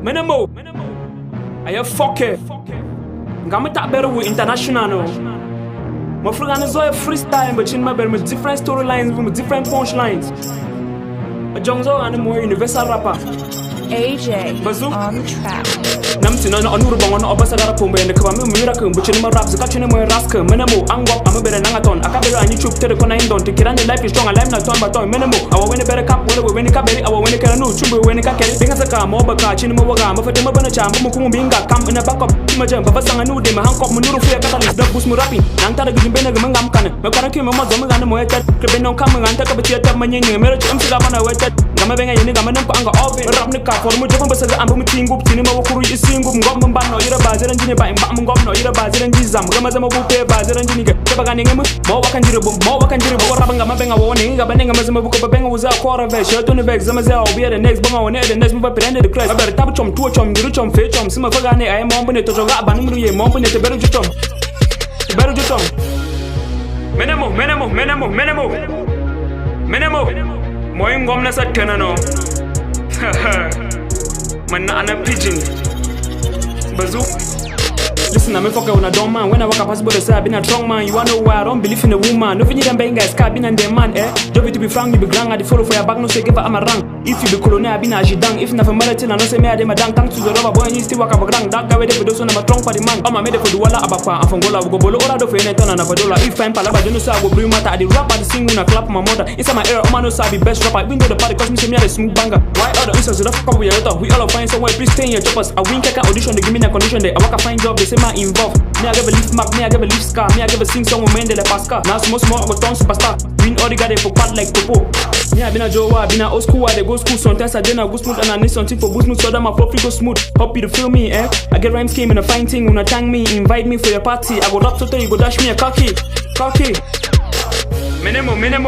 Menemo. I fuck it. I'm tak better with international no. My friend is all freestyle, but in my bed with different storylines, with different punchlines. A Jongzo and a more universal rapper. AJ Bazoo on track. Namti no onuru bango no obasa gara pombe ne kaba me miracle but chine rap zaka chine mo raska menemo angop am bere nangaton akabere on YouTube tere kona indon to kirani life is strong alive na ton baton menemo awa wene bere kap wene wene kaberi awa wene kera no chumbe wene ka kere binga saka mo baka chine mo waga ma fete mo bana chamba mo kumu binga kam ina backup ma jamba basanga nu de ma hankop mo nuru fuya kata da bus mo rapping nang tara gijimbe na gama ngam kana me kwana kime mo zo mo gana mo etat krebe non kam nganta ka beti etat manyenye mero chim siga bana wetat gama benga yini gama nem ko anga off rap ne ka for mo jofa basaga ambu mutingu tini ma wakuru isingu ngom mbano ira bazira njini ba imba ngom no ira bazira njizam gama zama bupe bazira njini ga teba gani ngemu mo wakanjiri bo raba ngama benga woni ngaba nenga mazama buko benga uza kwara ve shoto ne beg zama za obi the next bonga woni the next move prende the crest aba tabu chom tuo chom giru chom fe chom sima faga ne ay mo mbune to joga abanu mru ye mo mbune te beru jutom menemo mo ngom na sat kanano man ana pigeon Bazoo. Listen, I'm a fucker when I don't mind. When I walk up, possible to say I've been a strong man. You wanna know why I don't believe in a woman. No fin you them bang guys, car been and their man, eh? Job to be frank, you be grand, I follow for your back, no say give I'm a rank. If you be colonel, I been a jidang. If not for marathon, I don't say me I dem a dang. Thanks to the rubber boy, you still walk up a grand. That guy with the those on a strong for the man. I'm a made for the walla abapa. I'm from Gola, we go bolo, all I do for any ton and a dollar. If I'm palaba, don't know say I will bring matter. I did rap, I did sing when I clap my mother. Inside my ear, I'm no say I be best rapper. Even though the party cause me say me a smooth banger. Why other instances of fuck we all find somewhere, please stay in your choppers. I win kaka audition, they give me a condition there. I work a fine job, they say my involved. Me I give a lift map, me I give a lift scar, me I give a sing song with Mendele Pascal. Now small I'm a town superstar. Win all the guy they for part like Popo. Me I been a Joe, I been a old school, I they go school. Sometimes I didn't go smooth and I need something for boost smooth so that my flow go smooth. Hope you to feel me, eh? I get rhymes came in a fine thing, when I thank me, invite me for your party. I go rap to you go dash me a cocky. Menemo.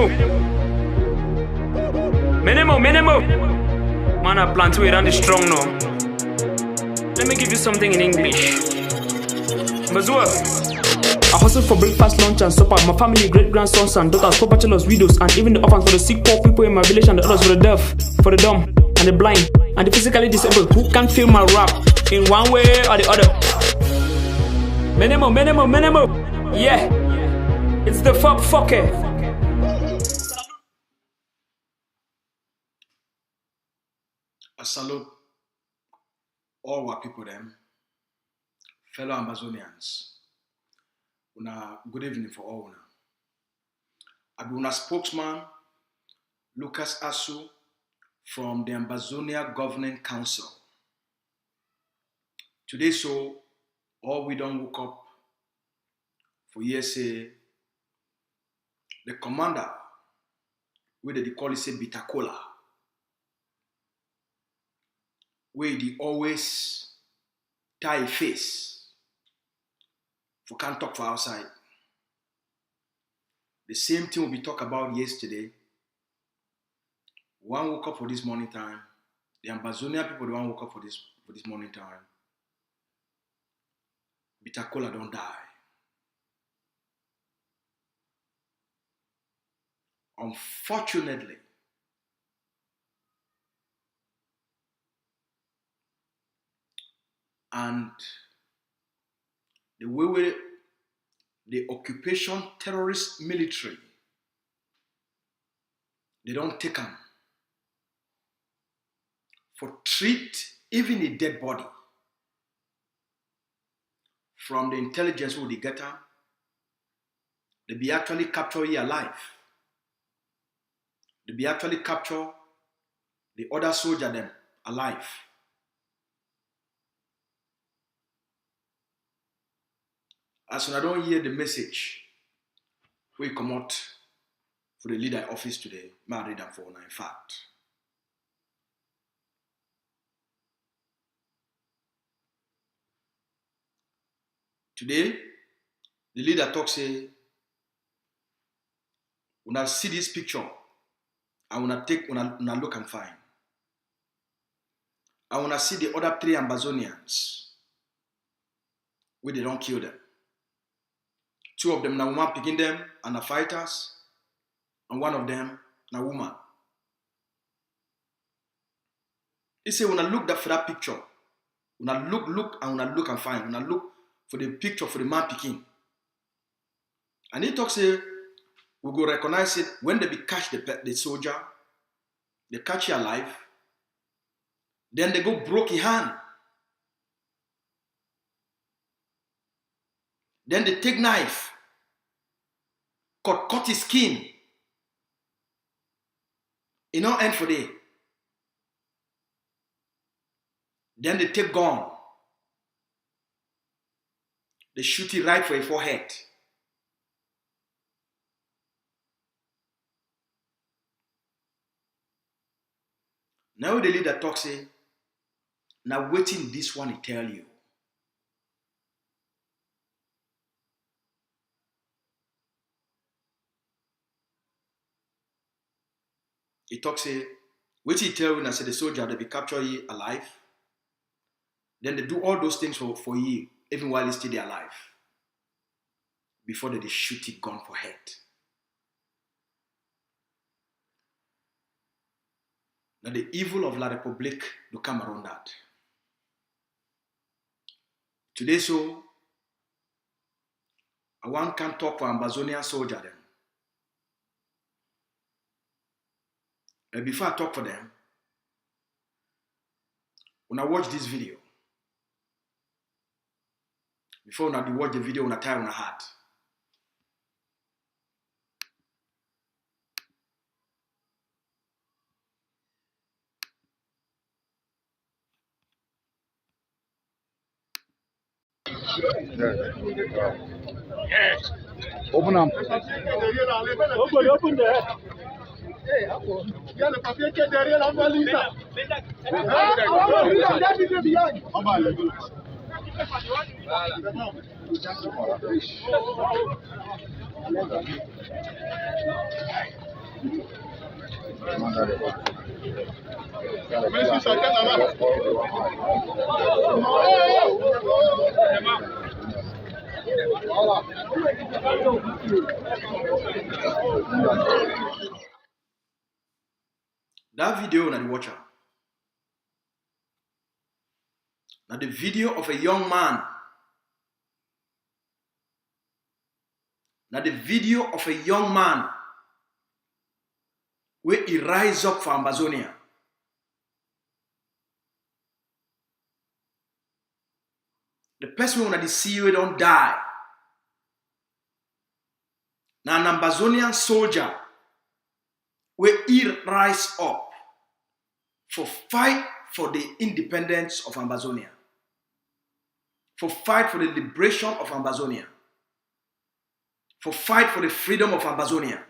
Man I plan to it and it's strong now. Let me give you something in English. Bazoo. I hustle for breakfast, lunch and supper. My family, great-grandsons and daughters, four bachelors, widows, and even the orphans for the sick, poor people in my village and the others for the deaf, for the dumb, and the blind, and the physically disabled who can't feel my rap in one way or the other. Menemo. Yeah, it's the fucker. I salute all our people them, fellow Ambazonians. Good evening for all. I be una spokesman, Lucas Asu, from the Ambazonian Governing Council. Today, so all we don't woke up for years say the commander, where they call it say Bita, where they always tie face. We can't talk for outside. The same thing we talked about yesterday. One woke up for this morning time. The Ambazonian people don't woke up for this morning time. Bitakola don't die. Unfortunately, and the way the occupation terrorist military, they don't take them for treat even a dead body from the intelligence who they get her, they be actually capture you alive. They be actually capture the other soldier them alive. As when I don't hear the message, we come out for the leader office today, I read them for in fact. Today, the leader talks say, when I see this picture, I wanna look and find. I wanna see the other 3 Ambazonians where they don't kill them. 2 of them na woman picking them and are fighters, and 1 of them na woman. He said when I looked up for that picture, Una look and find. Una look for the picture for the man picking. And he talks say, we go recognize it when they be catch the soldier, they catch you alive, then they go broke his hand. Then they take knife, cut his skin. It not end for day. Then they take gun. They shoot it right for his forehead. Now the leader talks say, now waiting this one he tell you. He talks say, wait he tell you and say the soldier they be capture you alive. Then they do all those things for you, even while he's still alive. Before they shoot it gun for head. Now the evil of La République do come around that. Today so, I want can talk for Ambazonian soldier them. And before I talk for them, when I watch this video, before I watch the video, when I tie on a heart. Yes. Open up. Open there. Il y a le papier qui est derrière la valise. That video na the watcher. Now the video of a young man. Now the video of a young man where he rise up for Ambazonian. The person who the CEO don't die. Now an Ambazonian soldier where he rise up for fight for the independence of Ambazonia. For fight for the liberation of Ambazonia. For fight for the freedom of Ambazonia.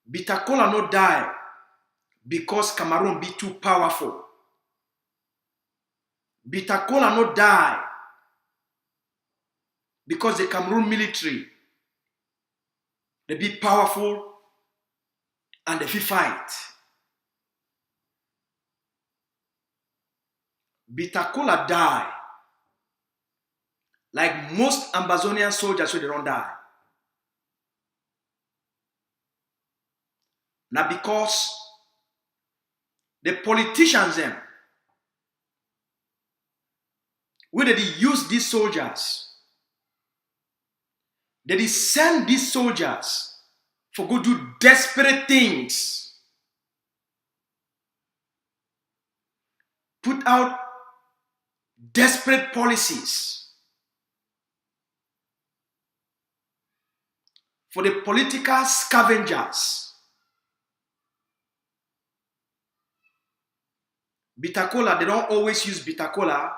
Bita no die because Cameroon be too powerful. Bita no die because the Cameroon military they be powerful and they fight. Bita die like most Ambazonian soldiers so they don't die. Now because the politicians them, where they use these soldiers, they send these soldiers for go do desperate things. Put out desperate policies for the political scavengers. Bita, they don't always use Bita.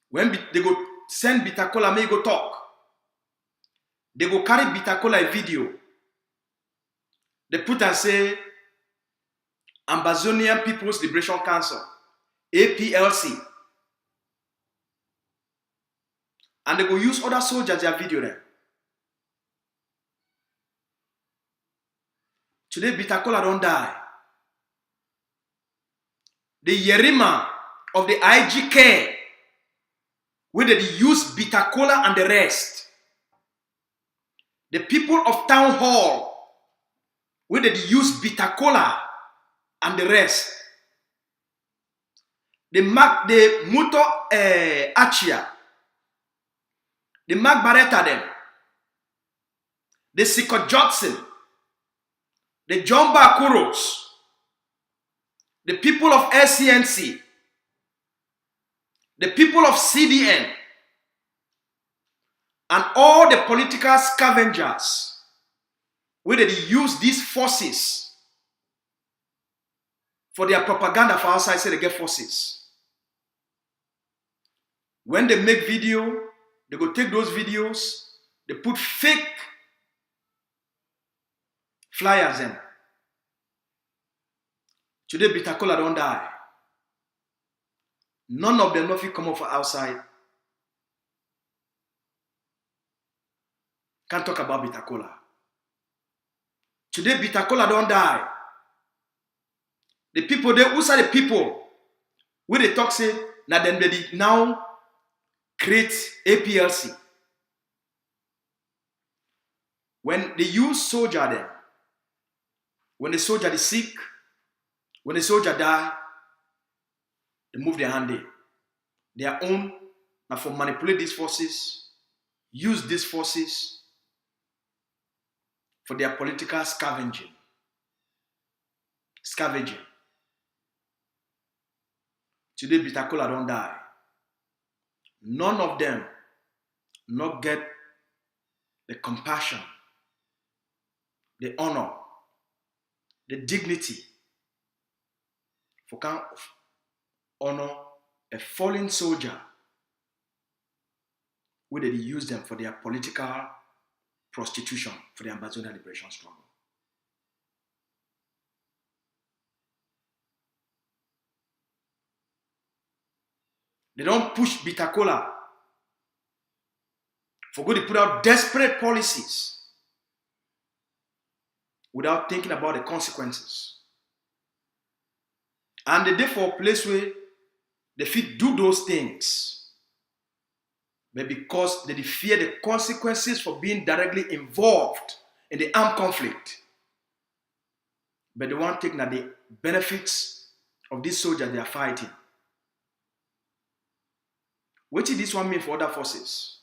When they go send Bita, may go talk. They go carry Bita a video. They put and say Ambazonian People's Liberation Council, APLC. And they go use other soldiers their video there. Today Bita don't die. The Yerima of the IGK, where they use Bita and the rest. The people of Town Hall, where they use Bita and the rest. They mark the Muto Achia, the Mark Barretta them, the Siko Johnson, the Jomba Kuros, the people of SCNC, the people of CDN, and all the political scavengers, where they use these forces for their propaganda for outside, say they get forces. When they make video, they go take those videos, they put fake flyers in. Today, Bita Kola don't die. None of them not fit come up for outside. Can't talk about Bita Kola. Today, Bita Kola don't die. The people, they who are the people, where they talk say, now then they now create APLC. When they use soldier then, when the soldier is sick, when the soldier die, they move their hand in. Their own, now for manipulate these forces, use these forces for their political scavenging. Today, Bita Kola don't die. None of them not get the compassion, the honor, the dignity for can honor a fallen soldier where they use them for their political prostitution for the Ambazonian liberation struggle. They don't push Bita Kola for good to put out desperate policies without thinking about the consequences. And they therefore a place where they fit do those things, but because they fear the consequences for being directly involved in the armed conflict, but they want to take now the benefits of these soldiers they are fighting. What did this one mean for other forces?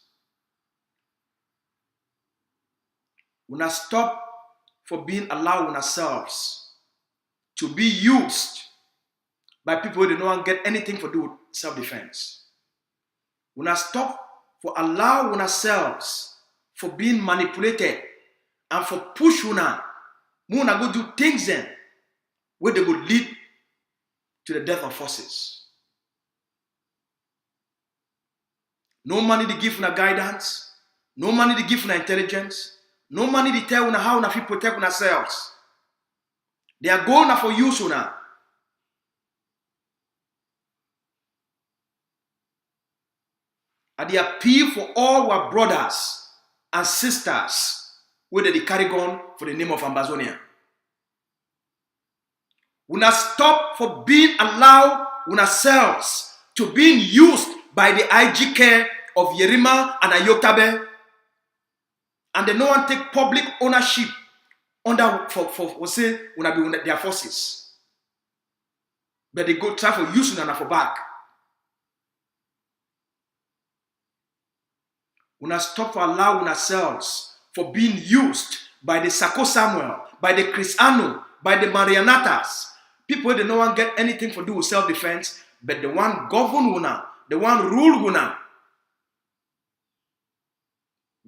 We not stop for being allowed ourselves to be used by people who do not get anything to do with self-defense. We not stop for allowing ourselves for being manipulated and for push una. We not go do things then where they would lead to the death of forces. No money to give una guidance, no money to give una intelligence, no money to tell una how una fit protect ourselves. They are going for use una. And they appeal for all our brothers and sisters where they carry gun for the name of Ambazonian. We not stop for being allowed ourselves to being used by the IG care of Yerima and Ayotabe, and they no one take public ownership under for say when be their forces, but they go try for use and for back. We not stop for allowing ourselves for being used by the Sako Samuel, by the Chris Anu, by the Marianatas, people they no one get anything to do with self-defense, but the one govern una, the one rule una.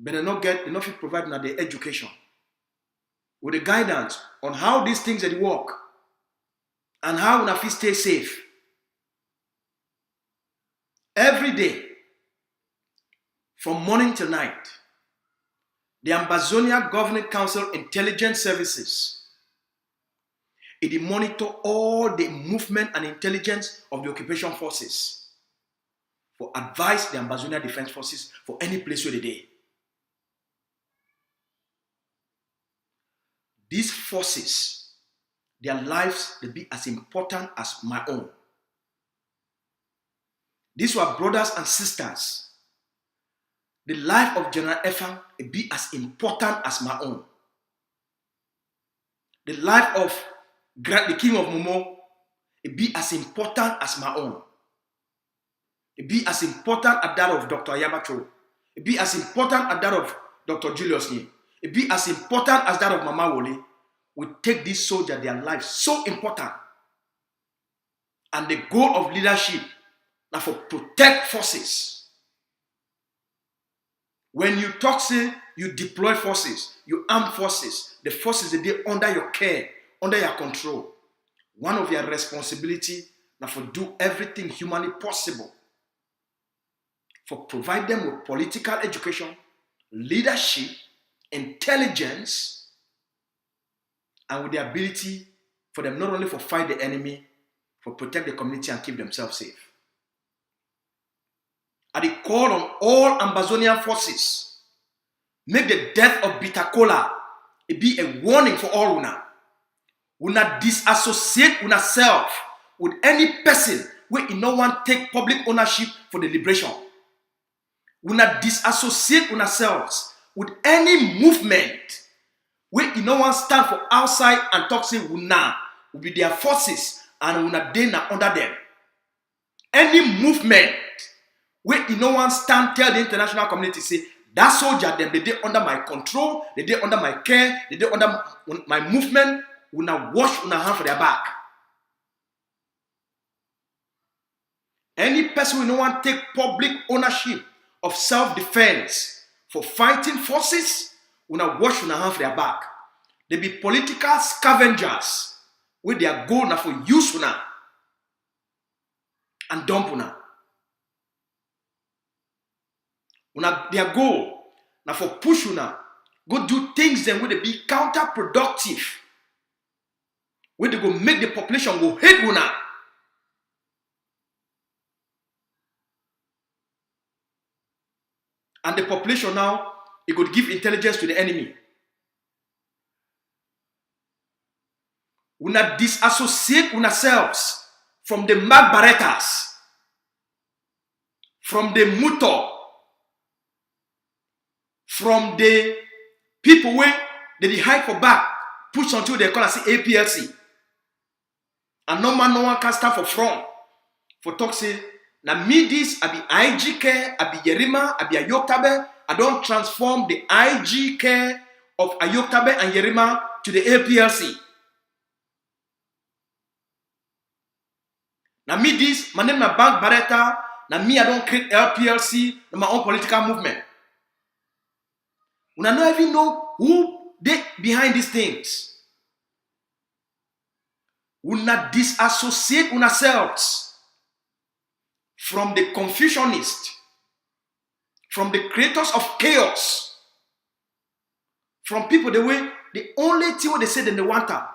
But they not fit provide una the education with the guidance on how these things that work and how una fit stay safe. Every day, from morning till night, the Ambazonian Governing Council Intelligence Services, it monitor all the movement and intelligence of the occupation forces for advise the Ambazonian Defense Forces for any place where they are. These forces, their lives will be as important as my own. These were brothers and sisters. The life of General Efang will be as important as my own. The life of the king of Momo, it be as important as my own. It be as important as that of Dr. Ayabatro. It be as important as that of Dr. Julius Nye. It be as important as that of Mama Wole. We take these soldiers, their lives so important. And the goal of leadership now for protect forces. When you talk, say you deploy forces, you arm forces, the forces that they under your care, under your control. One of your responsibility now for do everything humanly possible for provide them with political education, leadership, intelligence, and with the ability for them not only for fight the enemy, for protect the community and keep themselves safe. At the call on all Ambazonian forces, make the death of Bita it be a warning for all una. Una disassociate una self with any person where no one take public ownership for the liberation. Una disassociate una selves with any movement where no one stand for outside and talk say una will be their forces and una dey na under them. Any movement where no one stand tell the international community say that soldier them they dey under my control, they dey under my care, they dey under my movement, una wash una hand for their back. Any person who no one take public ownership of self-defense for fighting forces, una wash una hand for their back. They be political scavengers with their goal now for use una and dump una. Their goal now for push una go do things then where they be counterproductive, where they go make the population go hate una. And the population now, it could give intelligence to the enemy. Una disassociate ourselves from the Magbaretas, from the Muto, from the people where they hide for back, push until they call us APLC. And no one can stand for front. For talk say, na me this, I be IG care, I be Yerima, I be Ayoktabe. I don't transform the IG care of Ayoktabe and Yerima to the APLC. Na me this, my name na Bank Barretta, na me I don't create LPLC, na my own political movement. Una not even know who they behind these things. Una disassociate ourselves from the Confucianists, from the creators of chaos, from people the way the only thing what they say they want to.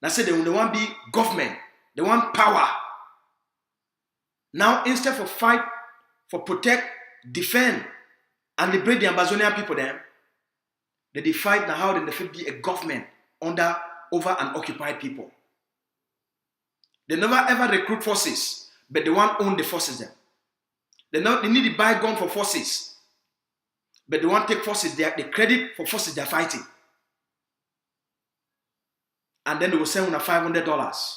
They say they want be government, they want power. Now instead for fight, for protect, defend, and liberate the Ambazonian people them, they fight now how they fit be a government under, over and occupied people. They never ever recruit forces, but they want own the forces them. They need to buy gun for forces, but they want take forces, the credit for forces they're fighting. And then they will send una $500.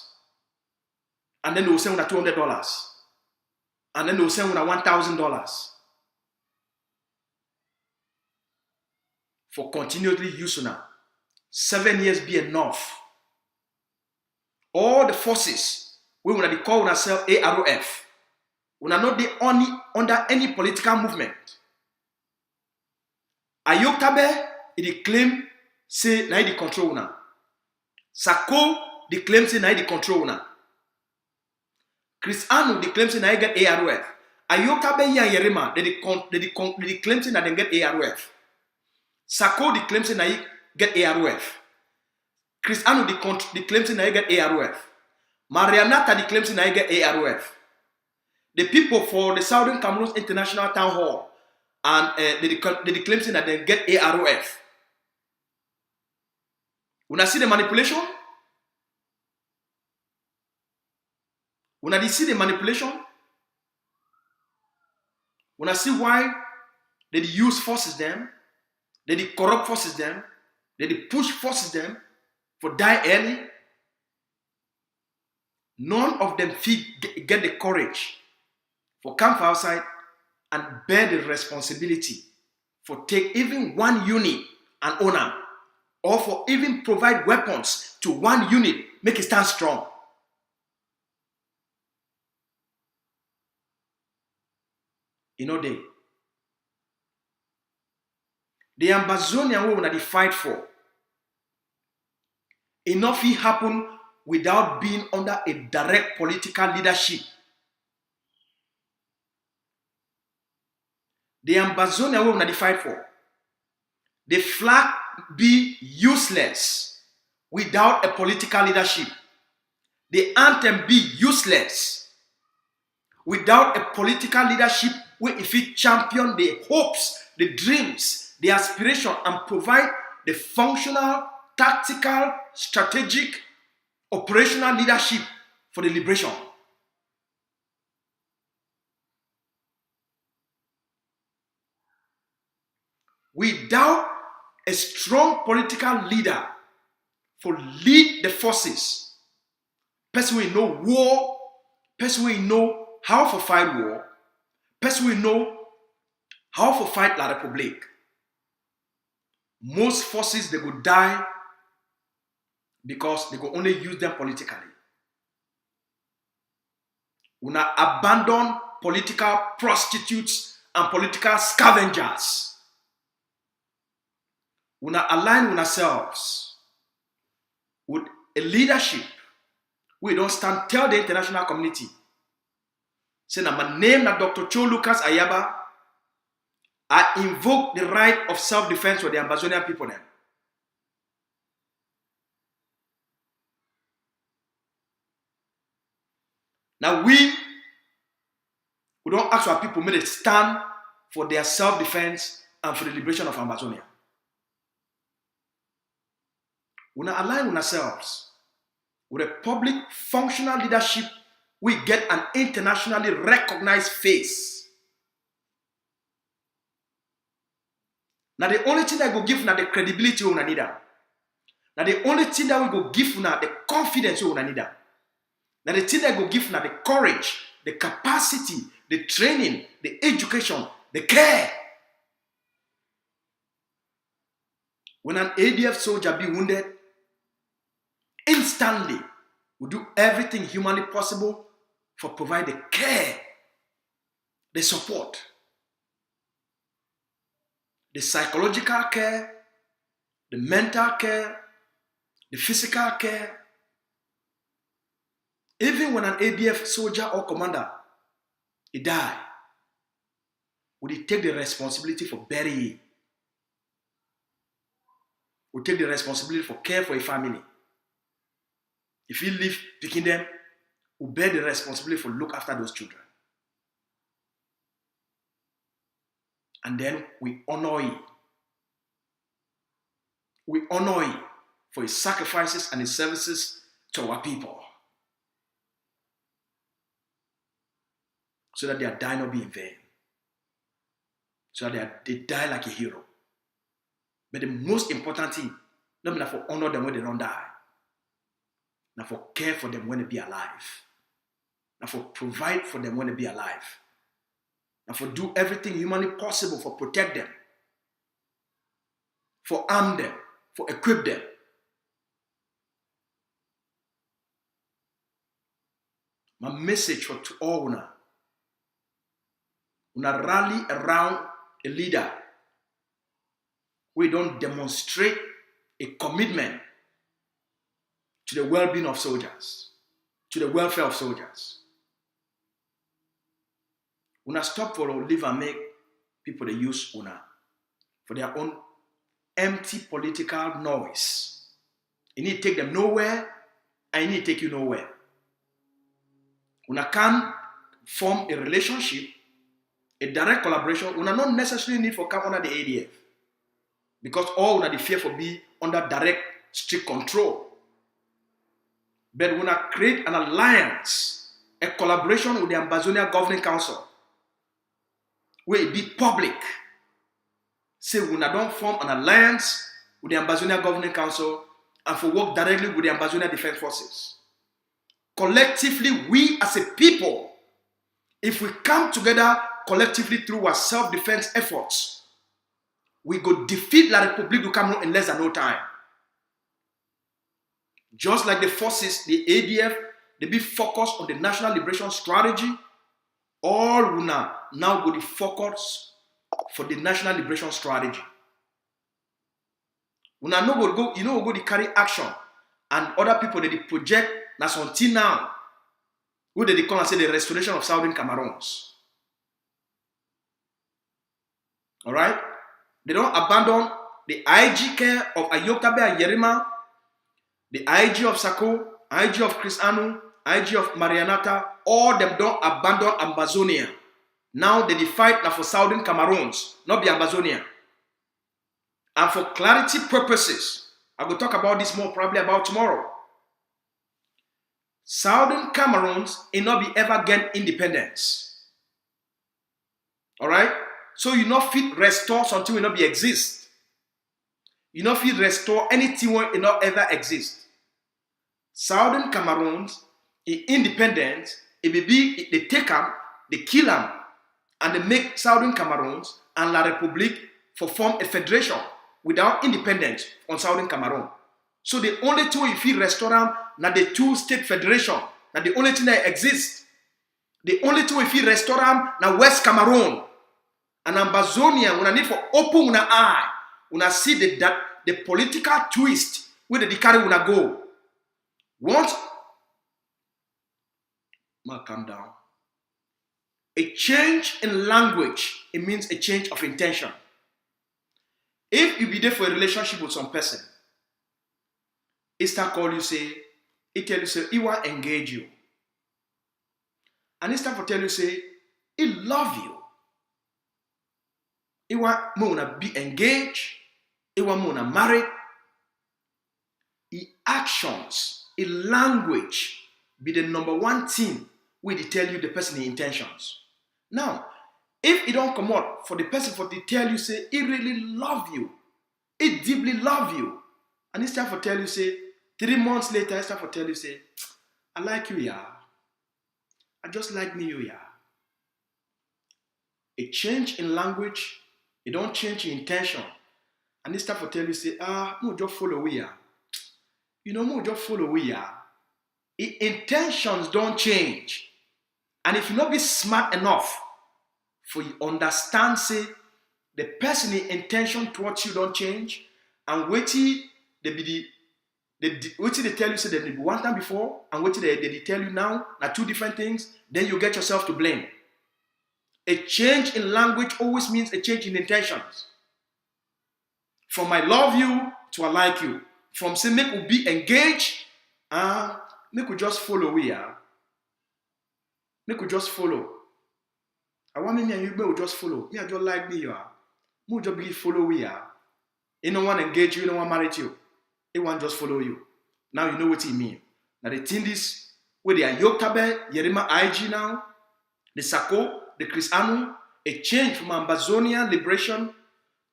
And then they will send una $200. And then they will send una $1,000. For continually use una. 7 years be enough. All the forces, we will call ourselves AROF. We are not the only under any political movement. Ayoktabe, it claim say na the control una. Sako, the claim say na the control una. Chris Anu, the claim say na get AROF. Ayoktabe ya Yerima, they claim say na they get AROF. Sako, the claim say na get AROF. Chris Anu, the claim say na get AROF. Marianata, the claim say na get AROF. The people for the Southern Cameroons International Town Hall and they claim that they get AROF. Una see the manipulation? Una see the manipulation? Una see why they use forces them, they corrupt forces them, they push forces them for die early. none of them get the courage for come for outside and bear the responsibility for take even one unit and own them, or for even provide weapons to one unit, make it stand strong. You know the Ambazonian we want to fight for, enough it happen without being under a direct political leadership. The Ambazonian we want to fight for, the flag be useless without a political leadership. The anthem be useless without a political leadership where if it champion the hopes, the dreams, the aspiration, and provide the functional, tactical, strategic, operational leadership for the liberation. Without a strong political leader for lead the forces, person will know war, person will know how to fight war, person will know how to fight La République. Most forces they could die because they could only use them politically. Una abandon political prostitutes and political scavengers. Una align with ourselves with a leadership. We don't stand tell the international community. Say now my name na Dr. Cho Lucas Ayaba. I invoke the right of self-defense for the Ambazonian people then. Now we don't ask our people to stand for their self-defense and for the liberation of Ambazonia. We not align with ourselves with a public functional leadership. We get an internationally recognized face. Now the only thing that will give now the credibility we need. Now the only thing that we go give now the confidence we need. Now the thing that will give now the courage, the capacity, the training, the education, the care. When an ADF soldier be wounded, instantly we do everything humanly possible for provide the care, the support, the psychological care, the mental care, the physical care. Even when an ADF soldier or commander he die, we take the responsibility for burying. We take the responsibility for care for a family. If he live picking them, we bear the responsibility for look after those children. And then we honor him. We honor him for his sacrifices and his services to our people. So that their die not be in vain. So that they die like a hero. But the most important thing, not enough for honor them when they don't die. Not for care for them when they be alive. Not for provide for them when they be alive. Not for do everything humanly possible for protect them. For arm them. For equip them. My message for to all una rally around a leader. We don't demonstrate a commitment to the well-being of soldiers, to the welfare of soldiers. Una stop for live and make people they use una for their own empty political noise. You need to take them nowhere, and you need to take you nowhere. Una can form a relationship, a direct collaboration. Una not necessarily need for come under the ADF. Because all una the fear for be under direct, strict control. But we want to create an alliance, a collaboration with the Ambazonian Governing Council, where it be public. Say we don't form an alliance with the Ambazonian Governing Council and for work directly with the Ambazonian Defense Forces. collectively, we as a people, if we come together collectively through our self-defense efforts, we go defeat La République du Cameroon in less than no time. Just like the forces, the ADF, they be focused on the national liberation strategy. All una now go the focus for the national liberation strategy. Una no go, you know, go the carry action, and other people they project that's until now. Who they call and say the restoration of Southern Cameroons. All right, they don't abandon the IG care of Ayokabe and Yerima, the IG of Sako, IG of Chris Anu, IG of Marianata. All them don't abandon Ambazonian. Now they fight now for Southern Cameroons, not the Ambazonian. And for clarity purposes, I will talk about this more probably about tomorrow. Southern Cameroons will not be ever gain independence. All right? So you not fit restore something will not be exist. You not fit restore anything will not ever exist. Southern Cameroons is independent. It will be they take them, they kill them, and they make Southern Cameroons and La République for form a federation without independence on Southern Cameroon. So the only two if you restore them now the two-state federation. Now the only thing that exists. The only two if you restore them now West Cameroon. And Ambazonian, when I need for open una eye, when I see the political twist where the carry when I go. Once, calm down. A change in language, it means a change of intention. If you be there for a relationship with some person, it start call you say, it tell you say, he want engage you. And it start for tell you say, he love you. He want me to be engaged. He want me to marry. His actions, his language be the number one thing where they tell you the person's intentions. Now, if it don't come out for the person for to tell you say he really love you, he deeply love you, and it's time for tell you say 3 months later, it's time for tell you say, I like you, yeah. I just like me, you, yeah. A change in language, it don't change your intention. And it's time for tell you say, no, just follow we, yeah. You know, no, just follow we, yeah. Intentions don't change. And if you not be smart enough for you understand, say, the person's intention towards you don't change, and wait till they be wait till they tell you say they be one time before, and wait till they tell you now, are two different things, then you get yourself to blame. A change in language always means a change in intentions. From I love you to I like you. From say make we be engaged, make we just follow we are. Make we just follow. I want me and you will just follow. Yeah, just like me you are. We just be follow we are. You don't want to engage you, you don't want to marry you. He want just follow you. Now you know what he mean. Now the thing is, where they are Yokabe, Yerima IG now, the Sako, the Chris Anu, a change from Ambazonian liberation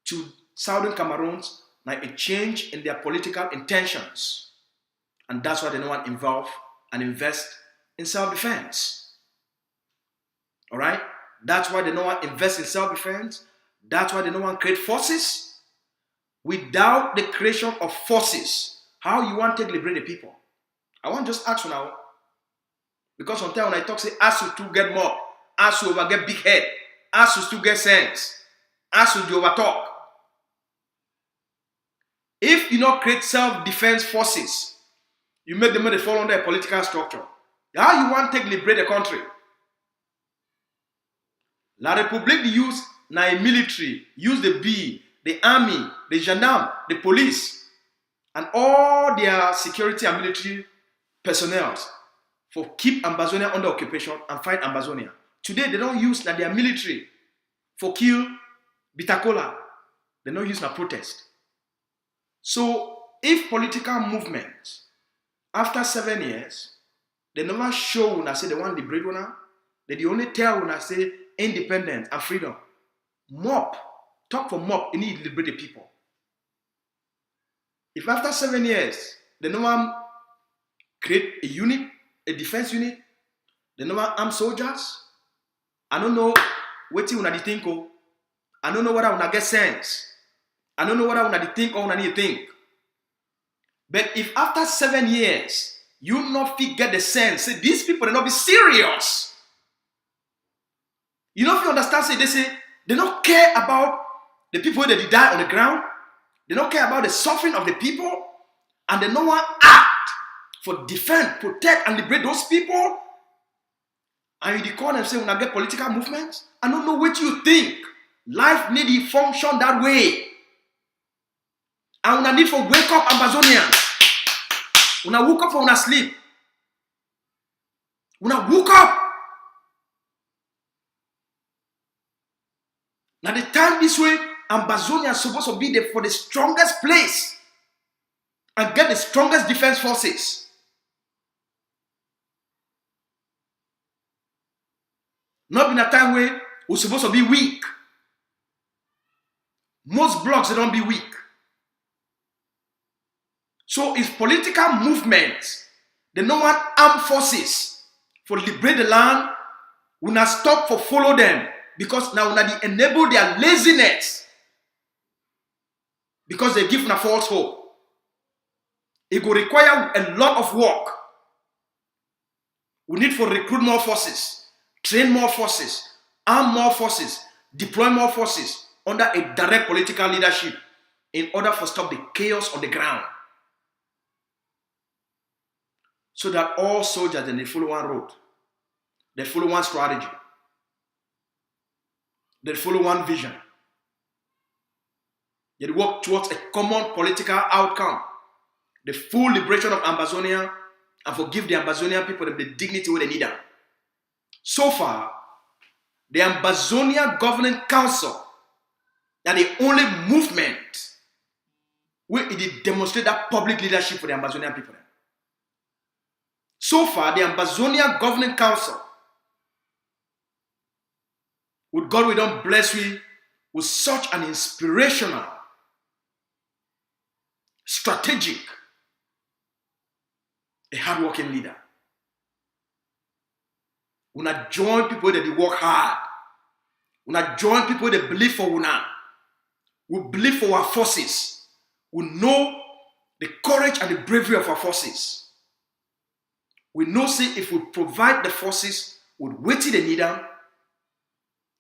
to Southern Cameroons, now a change in their political intentions. And that's why they don't want to involve and invest in self-defense. All right? That's why they don't want to invest in self-defense. That's why they don't want to create forces. Without the creation of forces, how you want to liberate the people? I want to just ask you now. Because sometimes when I talk, say, ask you to get more, ask you over get big head, ask you to get sense, ask you to over talk. If you not create self-defense forces, you make them fall under a political structure. How you want to liberate the country? La République use na military, use the B, the army, the gendarme, the police, and all their security and military personnel for keep Ambazonia under occupation and fight Ambazonia. Today they don't use that their military for kill Bita. They don't use na protest. So if political movements after 7 years they never show when I say they want the breadwinner, they only tell when I say independence and freedom. Mob. Talk for mob, you need to liberate the people. If after 7 years, they no one create a unit, a defense unit, the normal armed soldiers. I don't know what you wanna think. I don't know what I wanna get sense. I don't know what I wanna think or wanna need to think. But if after 7 years you not fit get the sense, say these people they not be serious. You know if you understand, say they don't care about the people that they die on the ground. They don't care about the suffering of the people, and they don't want act for defend, protect, and liberate those people. And you call them say when I get political movements, I don't know what you think. Life need to function that way. And when I need for wake up Ambazonians. When I woke up from when I sleep. When I woke up. Now the time this way, Ambazonians supposed to be there for the strongest place and get the strongest defense forces. Not in a time where we're supposed to be weak. Most blocks they don't be weak. So it's political movements. They don't want armed forces for liberate the land. We not stop for follow them because now we not enable their laziness because they give a false hope. It will require a lot of work. We need to recruit more forces, train more forces, arm more forces, deploy more forces under a direct political leadership in order to stop the chaos on the ground. So that all soldiers then they follow one road. They follow one strategy. They follow one vision. They work towards a common political outcome. The full liberation of Ambazonia and forgive the Ambazonian people the dignity where they need them. So far, the Ambazonian Governing Council are the only movement where it demonstrate that public leadership for the Ambazonian people. So far, the Ambazonian Governing Council, with God we don't bless we with such an inspirational, strategic, a hardworking leader. We not join people that they work hard. We not join people that believe for una. We believe for our forces. We know the courage and the bravery of our forces. We know say if we provide the forces with what they need them,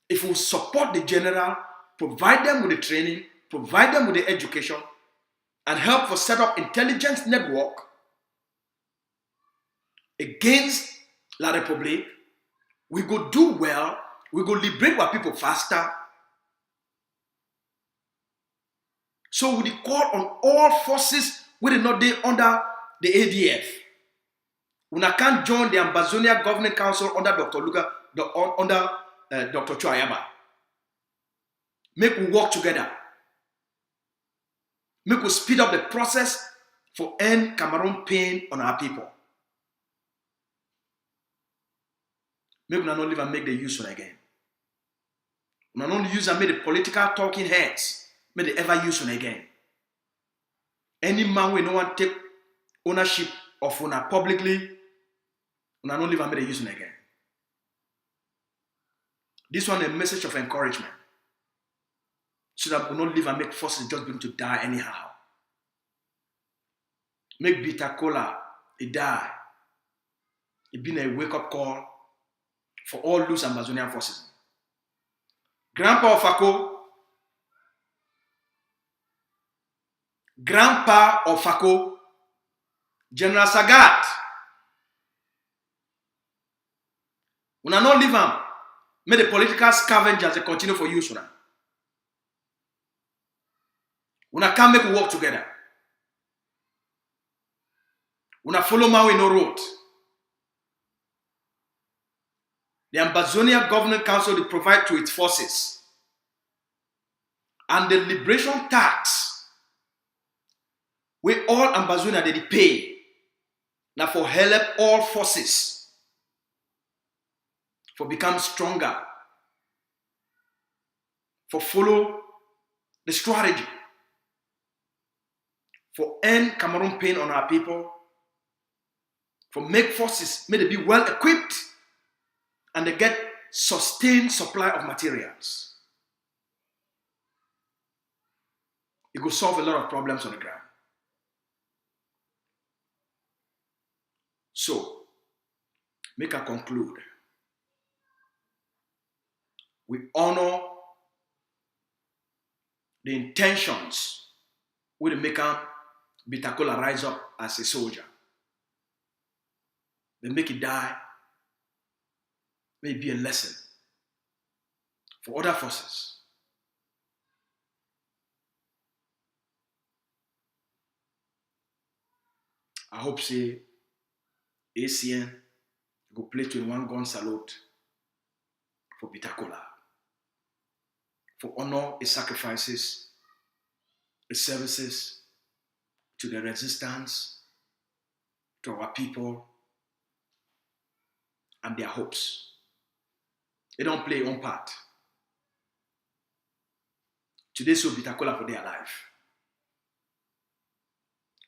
if we support the general, provide them with the training, provide them with the education, and help for set up intelligence network against La Republique, we go do well, we go liberate our people faster. So we call on all forces who are not there under the ADF. We can't join the Ambazonian Governing Council under Dr. Luga, under Dr. Choayaba. Make we work together. Make we speed up the process for end Cameroon pain on our people. Make we not live and make the use one again. We not use and make the political talking heads. Make they ever use one again. Any man will no one take ownership of one publicly. We not live and make the use one again. This one a message of encouragement. So that we not live and make forces just begin to die anyhow. Make Bita Cola it die. It been a wake-up call for all loose Ambazonian forces. Grandpa of Fako, General Sagat. We not leave them. Make the political scavengers they continue for use. We can't make we work together. We follow Maui no road. The Ambazonian Governing Council will provide to its forces. And the liberation tax, where all Ambazonia they pay, now for help all forces for become stronger, for follow the strategy, for end Cameroon pain on our people, For make forces, may they be well equipped and they get sustained supply of materials. It will solve a lot of problems on the ground. So, make a conclude. We honor the intentions with the maker Bitakola rise up as a soldier. They make it die. May be a lesson for other forces. I hope say ACN go play 21 gun salute for Bitakola, for honor his sacrifices, his services to the resistance, to our people, and their hopes. They don't play on part. Today, so Bitakola for their life.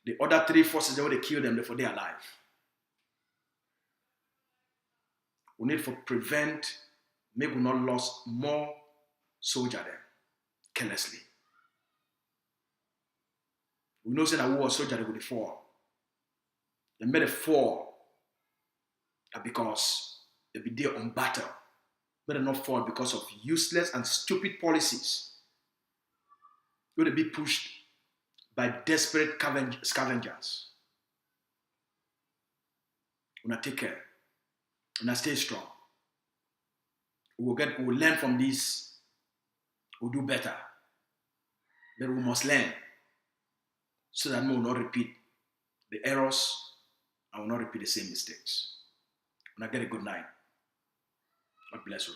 The other 3 forces, they want to kill them for their life. We need to prevent, make we not lose more soldiers there carelessly. We know that war soldiers they will fall. They made a fall because they be there on battle. But they not fall because of useless and stupid policies. They will be pushed by desperate scavengers. Una take care. Una stay strong. We will learn from this. We'll do better. But we must learn so that we will not repeat the errors and will not repeat the same mistakes. Una get a good night. God bless you.